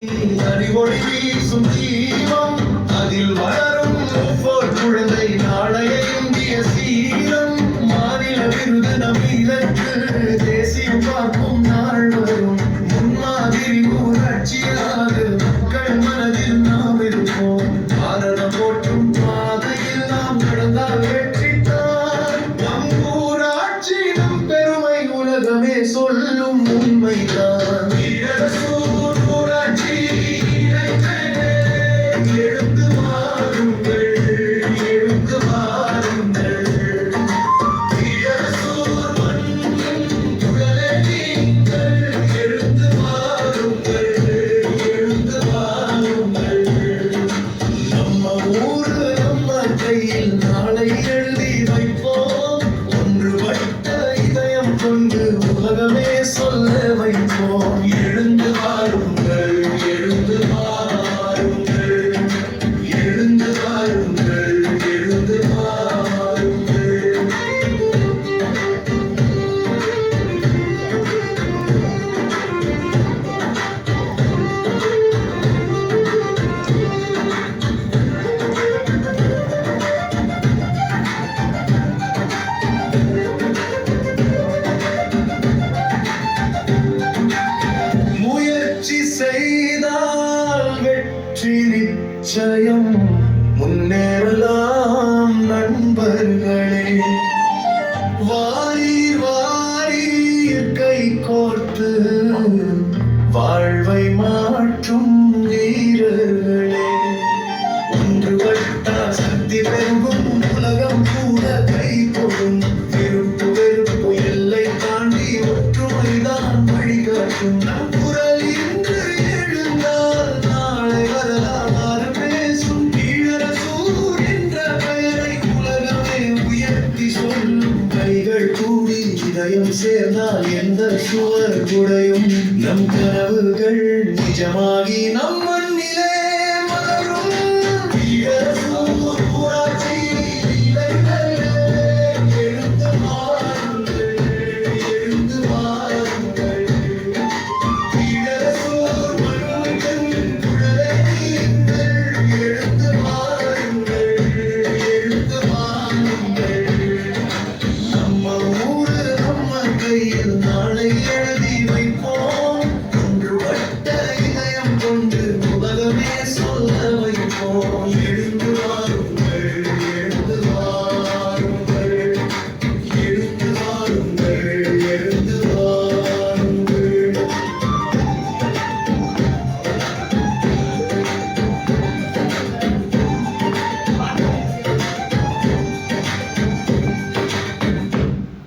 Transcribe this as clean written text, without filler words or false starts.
அறிவொளி வீசும் தீபம் அதில் வளரும் ஒவ்வொரு குழந்தை நாளைய இந்திய சீரம் மாநில விருது நம் இலக்கு தேசியம் பார்க்கும் நாள் வரும் முன்மாதிரி ஊராட்சியாக மக்கள் மனதில் நாம் இருப்போம் பாரதம் போற்றும் பாதையில் நாம் நடந்தால் வெற்றித்தான் நம் ஊராட்சி நம் பெருமை உலகமே சொல்லும் உண்மைதான் நாளை எழுதி வைப்போம் ஒன்றுபட்ட இதயம் கொண்டு உலகமே சொல்ல வைப்போம் எழுந்து வாருங்கள் எழுந்து வாருங்கள் எழுந்து வாருங்கள் எழுந்து வாருங்கள் செய்தால் வெற்றி நிச்சயம் முன்னேறலாம் நண்பர்களே வாரீர் வாரீர் கை கோர்த்து வாழ்வை மாற்றும் வீரர்களே ஒன்றுபட்ட சக்தி பெருகும் உலகம் கூட கை கொடும் வெறுப்பு வெறுப்பு எல்லை தாண்டி ஒற்றுமைதான் வழிகாட்டும் நம் குரல் இதயம் சேர்ந்தால் எந்த சுவர் குடையும் நம் கனவுகள் நிஜமாகி நம் மண்ணிலே மலரும் எழுந்து வாருங்கள் எழுந்து வாருங்கள் எழுந்து வாருங்கள் எழுந்து வாருங்கள் நாளை எழுதி வைப்போம் ஒன்றுபட்ட இதயம் கொண்டு